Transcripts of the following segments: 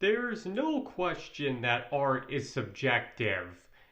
There's no question that art is subjective.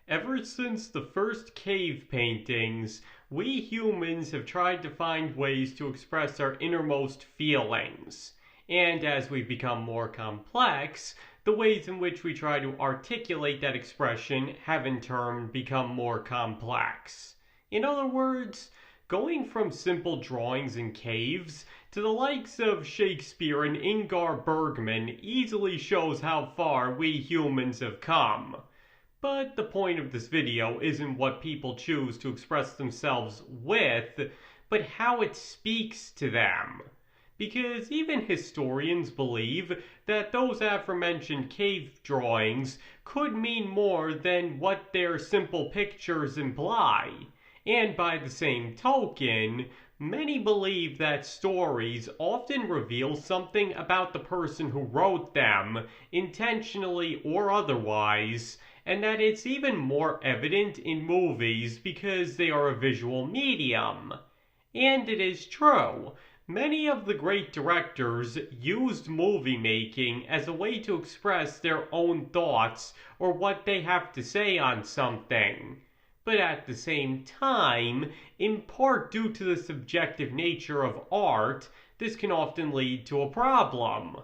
Ever since the first cave paintings, we humans have tried to find ways to express our innermost feelings. And as we've become more complex, the ways in which we try to articulate that expression have in turn become more complex. In other words, going from simple drawings in caves to the likes of Shakespeare and Ingmar Bergman easily shows how far we humans have come. But the point of this video isn't what people choose to express themselves with, but how it speaks to them. Because even historians believe that those aforementioned cave drawings could mean more than what their simple pictures imply. And by the same token, many believe that stories often reveal something about the person who wrote them, intentionally or otherwise, and that it's even more evident in movies because they are a visual medium. And it is true. Many of the great directors used movie making as a way to express their own thoughts or what they have to say on something. But at the same time, in part due to the subjective nature of art, this can often lead to a problem.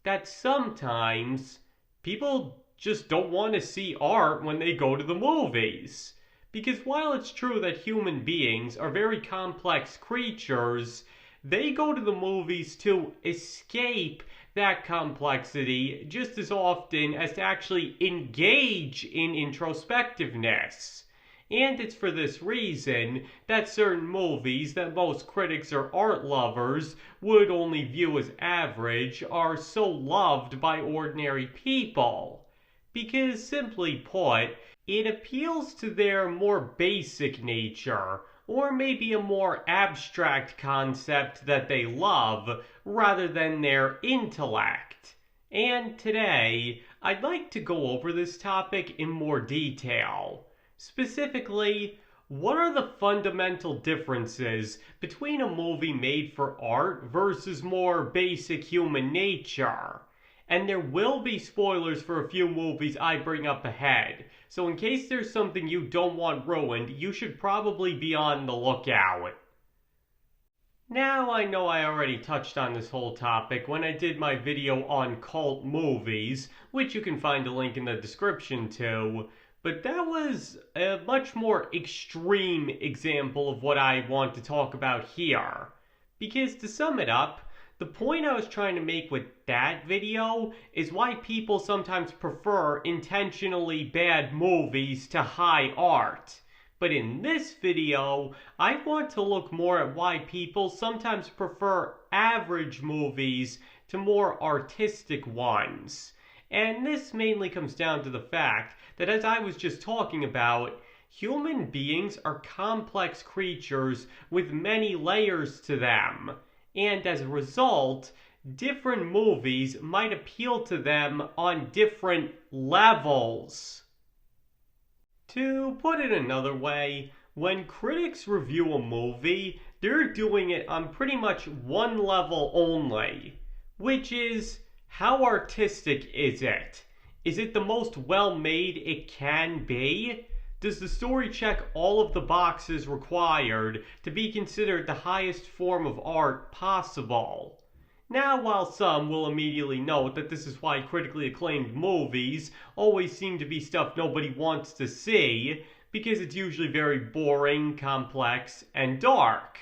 That sometimes people just don't want to see art when they go to the movies. Because while it's true that human beings are very complex creatures, they go to the movies to escape that complexity just as often as to actually engage in introspectiveness. And it's for this reason that certain movies that most critics or art lovers would only view as average are so loved by ordinary people. Because simply put, it appeals to their more basic nature, or maybe a more abstract concept that they love, rather than their intellect. And today, I'd like to go over this topic in more detail. Specifically, what are the fundamental differences between a movie made for art versus more basic human nature? And there will be spoilers for a few movies I bring up ahead, so in case there's something you don't want ruined, you should probably be on the lookout. Now, I know I already touched on this whole topic when I did my video on cult movies, which you can find a link in the description to, but that was a much more extreme example of what I want to talk about here. Because to sum it up, the point I was trying to make with that video is why people sometimes prefer intentionally bad movies to high art. But in this video, I want to look more at why people sometimes prefer average movies to more artistic ones. And this mainly comes down to the fact that, as I was just talking about, human beings are complex creatures with many layers to them. And as a result, different movies might appeal to them on different levels. To put it another way, when critics review a movie, they're doing it on pretty much one level only, which is, how artistic is it? Is it the most well-made it can be? Does the story check all of the boxes required to be considered the highest form of art possible? Now, while some will immediately note that this is why critically acclaimed movies always seem to be stuff nobody wants to see, because it's usually very boring, complex, and dark.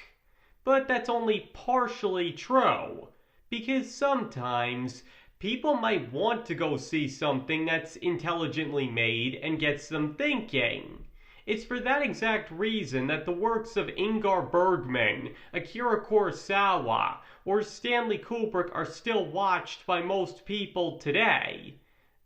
But that's only partially true, because sometimes people might want to go see something that's intelligently made and gets them thinking. It's for that exact reason that the works of Ingmar Bergman, Akira Kurosawa, or Stanley Kubrick are still watched by most people today.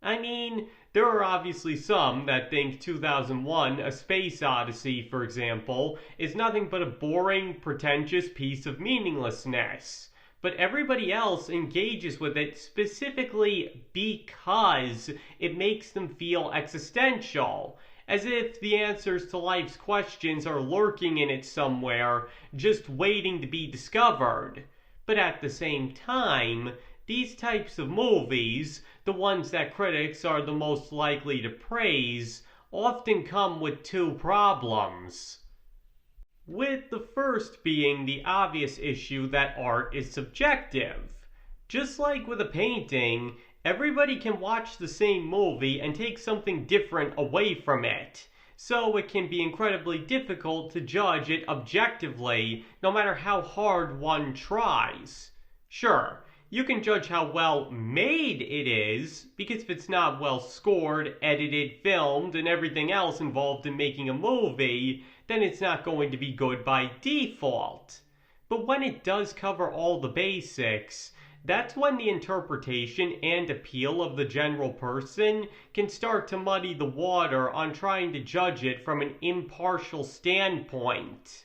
I mean, there are obviously some that think 2001: A Space Odyssey, for example, is nothing but a boring, pretentious piece of meaninglessness. But everybody else engages with it specifically because it makes them feel existential, as if the answers to life's questions are lurking in it somewhere, just waiting to be discovered. But at the same time, these types of movies, the ones that critics are the most likely to praise, often come with two problems. With the first being the obvious issue that art is subjective. Just like with a painting, everybody can watch the same movie and take something different away from it. So it can be incredibly difficult to judge it objectively, no matter how hard one tries. Sure, you can judge how well made it is, because if it's not well scored, edited, filmed, and everything else involved in making a movie, then it's not going to be good by default. But when it does cover all the basics, that's when the interpretation and appeal of the general person can start to muddy the water on trying to judge it from an impartial standpoint.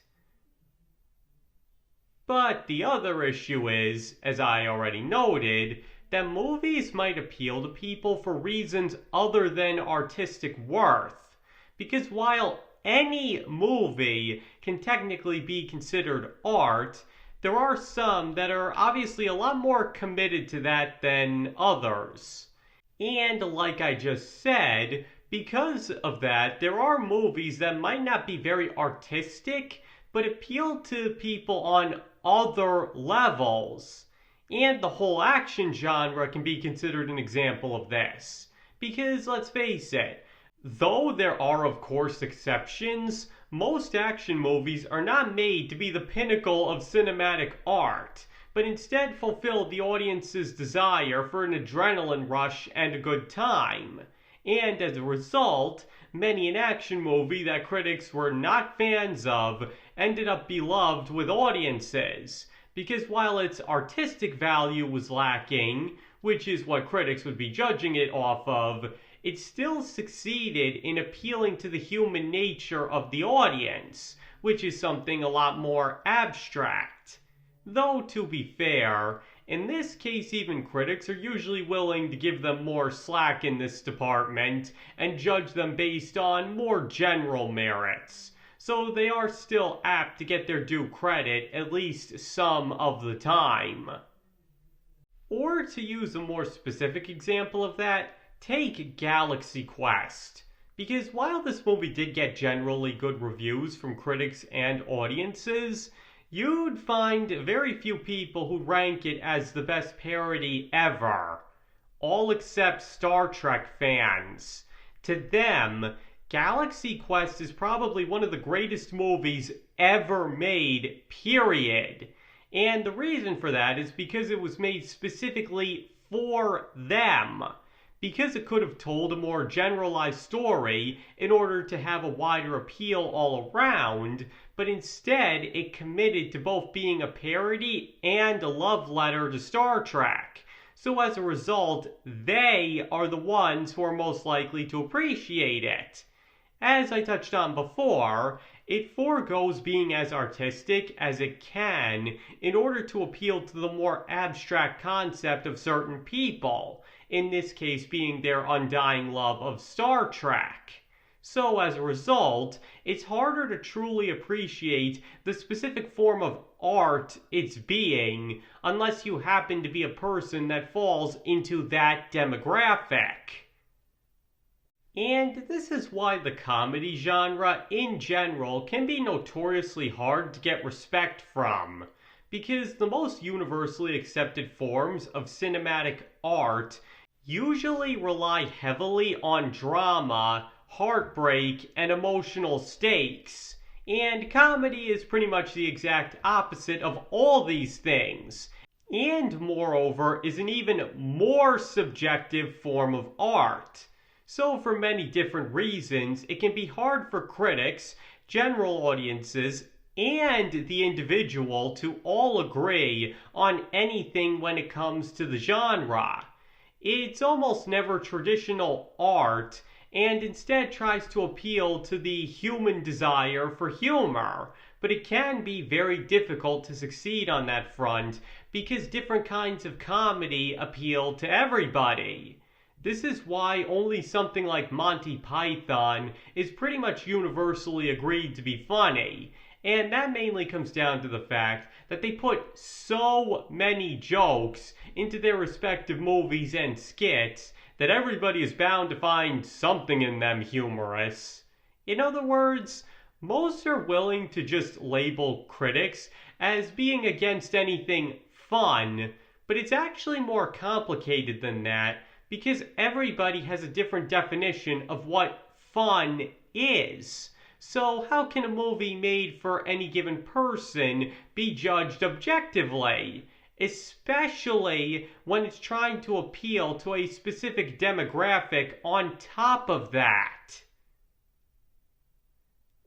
But the other issue is, as I already noted, that movies might appeal to people for reasons other than artistic worth. Because while any movie can technically be considered art, there are some that are obviously a lot more committed to that than others. And like I just said, because of that, there are movies that might not be very artistic, but appeal to people on other levels. And the whole action genre can be considered an example of this. Because let's face it, though there are of course exceptions, most action movies are not made to be the pinnacle of cinematic art, but instead fulfill the audience's desire for an adrenaline rush and a good time. And as a result, many an action movie that critics were not fans of ended up beloved with audiences, because while its artistic value was lacking, which is what critics would be judging it off of, it still succeeded in appealing to the human nature of the audience, which is something a lot more abstract. Though, to be fair, in this case even critics are usually willing to give them more slack in this department and judge them based on more general merits. So they are still apt to get their due credit at least some of the time. Or to use a more specific example of that, take Galaxy Quest. Because while this movie did get generally good reviews from critics and audiences, you'd find very few people who rank it as the best parody ever. All except Star Trek fans. To them, Galaxy Quest is probably one of the greatest movies ever made, period. And the reason for that is because it was made specifically for them. Because it could have told a more generalized story in order to have a wider appeal all around, but instead it committed to both being a parody and a love letter to Star Trek. So as a result, they are the ones who are most likely to appreciate it. As I touched on before, it forgoes being as artistic as it can in order to appeal to the more abstract concept of certain people, in this case being their undying love of Star Trek. So as a result, it's harder to truly appreciate the specific form of art it's being unless you happen to be a person that falls into that demographic. And this is why the comedy genre in general can be notoriously hard to get respect from, because the most universally accepted forms of cinematic art usually rely heavily on drama, heartbreak, and emotional stakes. And comedy is pretty much the exact opposite of all these things, and moreover is an even more subjective form of art. So for many different reasons, it can be hard for critics, general audiences, and the individual to all agree on anything when it comes to the genre. It's almost never traditional art, and instead tries to appeal to the human desire for humor. But it can be very difficult to succeed on that front because different kinds of comedy appeal to everybody. This is why only something like Monty Python is pretty much universally agreed to be funny. And that mainly comes down to the fact that they put so many jokes into their respective movies and skits that everybody is bound to find something in them humorous. In other words, most are willing to just label critics as being against anything fun, but it's actually more complicated than that because everybody has a different definition of what fun is. So how can a movie made for any given person be judged objectively? Especially when it's trying to appeal to a specific demographic on top of that.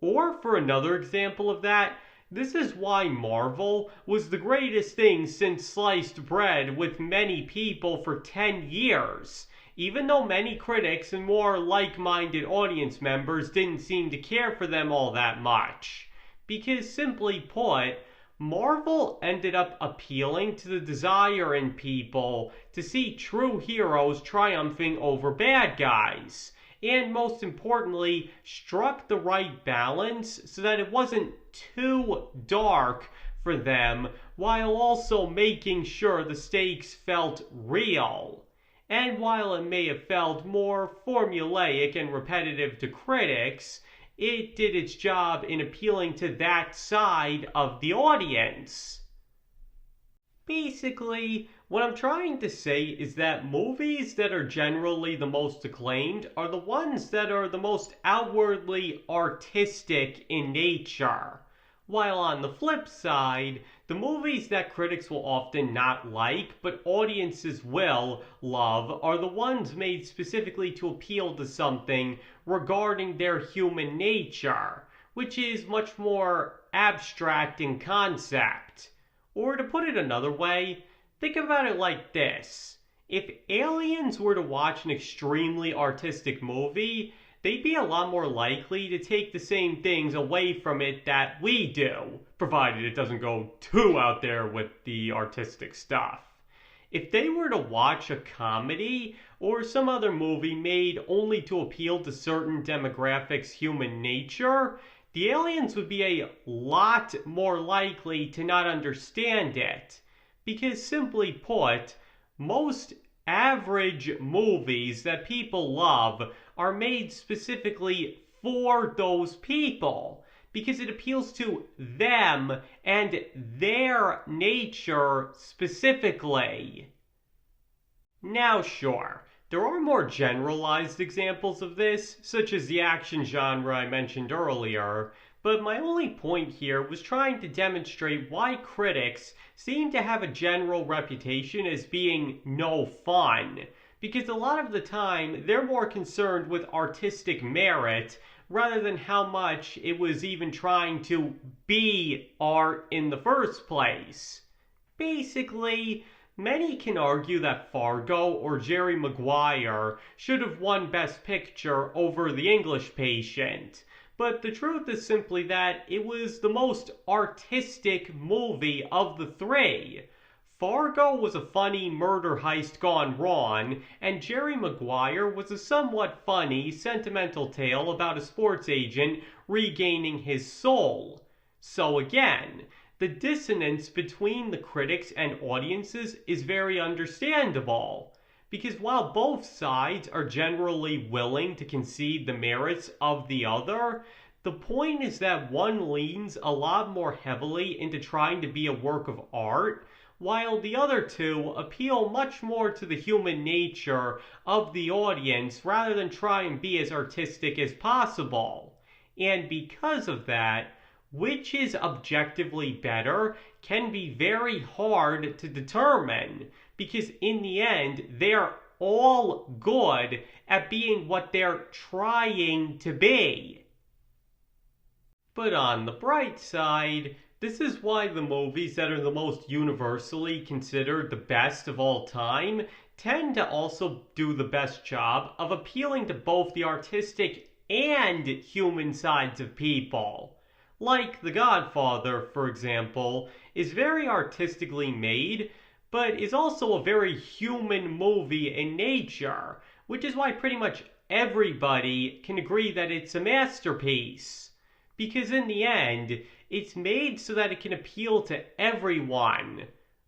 Or for another example of that, this is why Marvel was the greatest thing since sliced bread with many people for 10 years, even though many critics and more like-minded audience members didn't seem to care for them all that much. Because simply put, Marvel ended up appealing to the desire in people to see true heroes triumphing over bad guys, and most importantly, struck the right balance so that it wasn't too dark for them while also making sure the stakes felt real. And while it may have felt more formulaic and repetitive to critics, it did its job in appealing to that side of the audience. Basically, what I'm trying to say is that movies that are generally the most acclaimed are the ones that are the most outwardly artistic in nature. While on the flip side, the movies that critics will often not like, but audiences will love, are the ones made specifically to appeal to something regarding their human nature, which is much more abstract in concept. Or to put it another way, think about it like this. If aliens were to watch an extremely artistic movie, they'd be a lot more likely to take the same things away from it that we do, provided it doesn't go too out there with the artistic stuff. If they were to watch a comedy or some other movie made only to appeal to certain demographics' human nature, the aliens would be a lot more likely to not understand it. Because simply put, most average movies that people love are made specifically for those people. Because it appeals to them and their nature specifically. Now sure, there are more generalized examples of this, such as the action genre I mentioned earlier, but my only point here was trying to demonstrate why critics seem to have a general reputation as being no fun, because a lot of the time they're more concerned with artistic merit rather than how much it was even trying to be art in the first place. Basically, many can argue that Fargo or Jerry Maguire should have won Best Picture over The English Patient, but the truth is simply that it was the most artistic movie of the three. Fargo was a funny murder heist gone wrong, and Jerry Maguire was a somewhat funny, sentimental tale about a sports agent regaining his soul. So again, the dissonance between the critics and audiences is very understandable, because while both sides are generally willing to concede the merits of the other, the point is that one leans a lot more heavily into trying to be a work of art, while the other two appeal much more to the human nature of the audience rather than try and be as artistic as possible. And because of that, which is objectively better can be very hard to determine, because in the end, they're all good at being what they're trying to be. But on the bright side, this is why the movies that are the most universally considered the best of all time tend to also do the best job of appealing to both the artistic and human sides of people. Like The Godfather, for example, is very artistically made, but is also a very human movie in nature, which is why pretty much everybody can agree that it's a masterpiece. Because in the end, it's made so that it can appeal to everyone.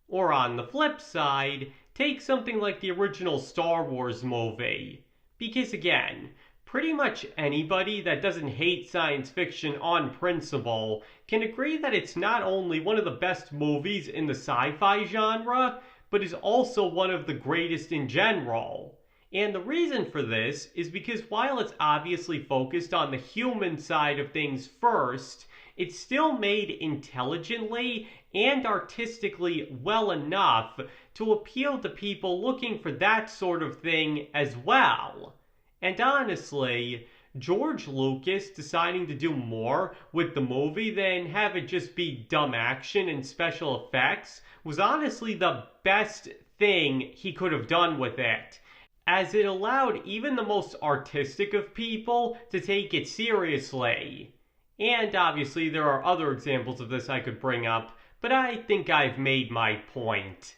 Or on the flip side, Take something like the original Star Wars movie. Because again, pretty much anybody that doesn't hate science fiction on principle can agree that it's not only one of the best movies in the sci-fi genre, but is also one of the greatest in general. And the reason for this is because while it's obviously focused on the human side of things first, it's still made intelligently and artistically well enough to appeal to people looking for that sort of thing as well. And honestly, George Lucas deciding to do more with the movie than have it just be dumb action and special effects was honestly the best thing he could have done with it, as it allowed even the most artistic of people to take it seriously. And obviously there are other examples of this I could bring up, but I think I've made my point.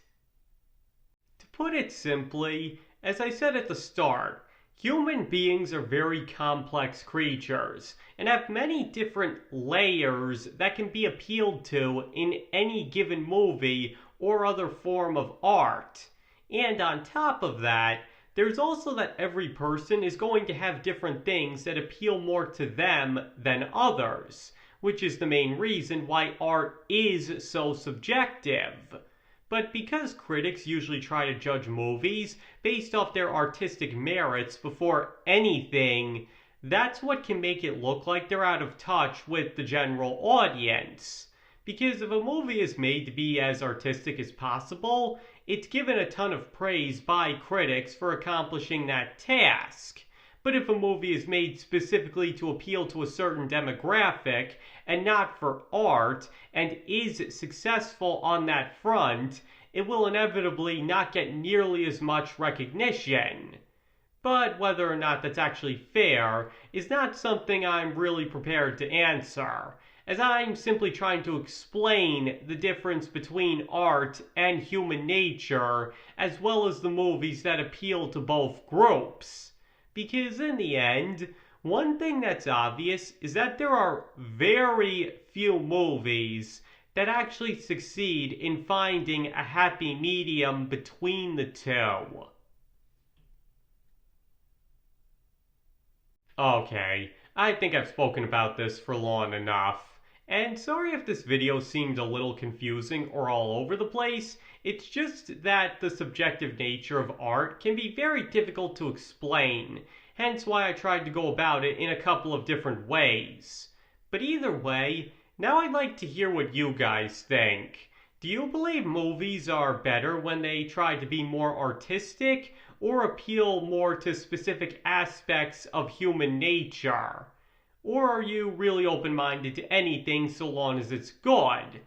To put it simply, as I said at the start, human beings are very complex creatures and have many different layers that can be appealed to in any given movie or other form of art. And on top of that, there's also that every person is going to have different things that appeal more to them than others, which is the main reason why art is so subjective. But because critics usually try to judge movies based off their artistic merits before anything, that's what can make it look like they're out of touch with the general audience. Because if a movie is made to be as artistic as possible, it's given a ton of praise by critics for accomplishing that task. But if a movie is made specifically to appeal to a certain demographic and not for art, and is successful on that front, it will inevitably not get nearly as much recognition. But whether or not that's actually fair is not something I'm really prepared to answer, as I'm simply trying to explain the difference between art and human nature, as well as the movies that appeal to both groups. Because in the end, one thing that's obvious is that there are very few movies that actually succeed in finding a happy medium between the two. Okay, I think I've spoken about this for long enough. And sorry if this video seemed a little confusing or all over the place. It's just that the subjective nature of art can be very difficult to explain, hence why I tried to go about it in a couple of different ways. But either way, now I'd like to hear what you guys think. Do you believe movies are better when they try to be more artistic or appeal more to specific aspects of human nature? Or are you really open-minded to anything so long as it's good?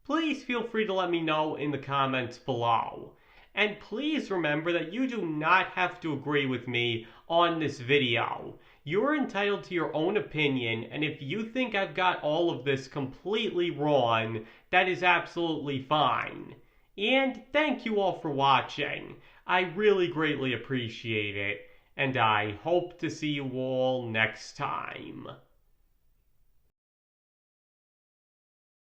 Please feel free to let me know in the comments below. And please remember that you do not have to agree with me on this video. You're entitled to your own opinion, and if you think I've got all of this completely wrong, that is absolutely fine. And thank you all for watching. I really greatly appreciate it, and I hope to see you all next time.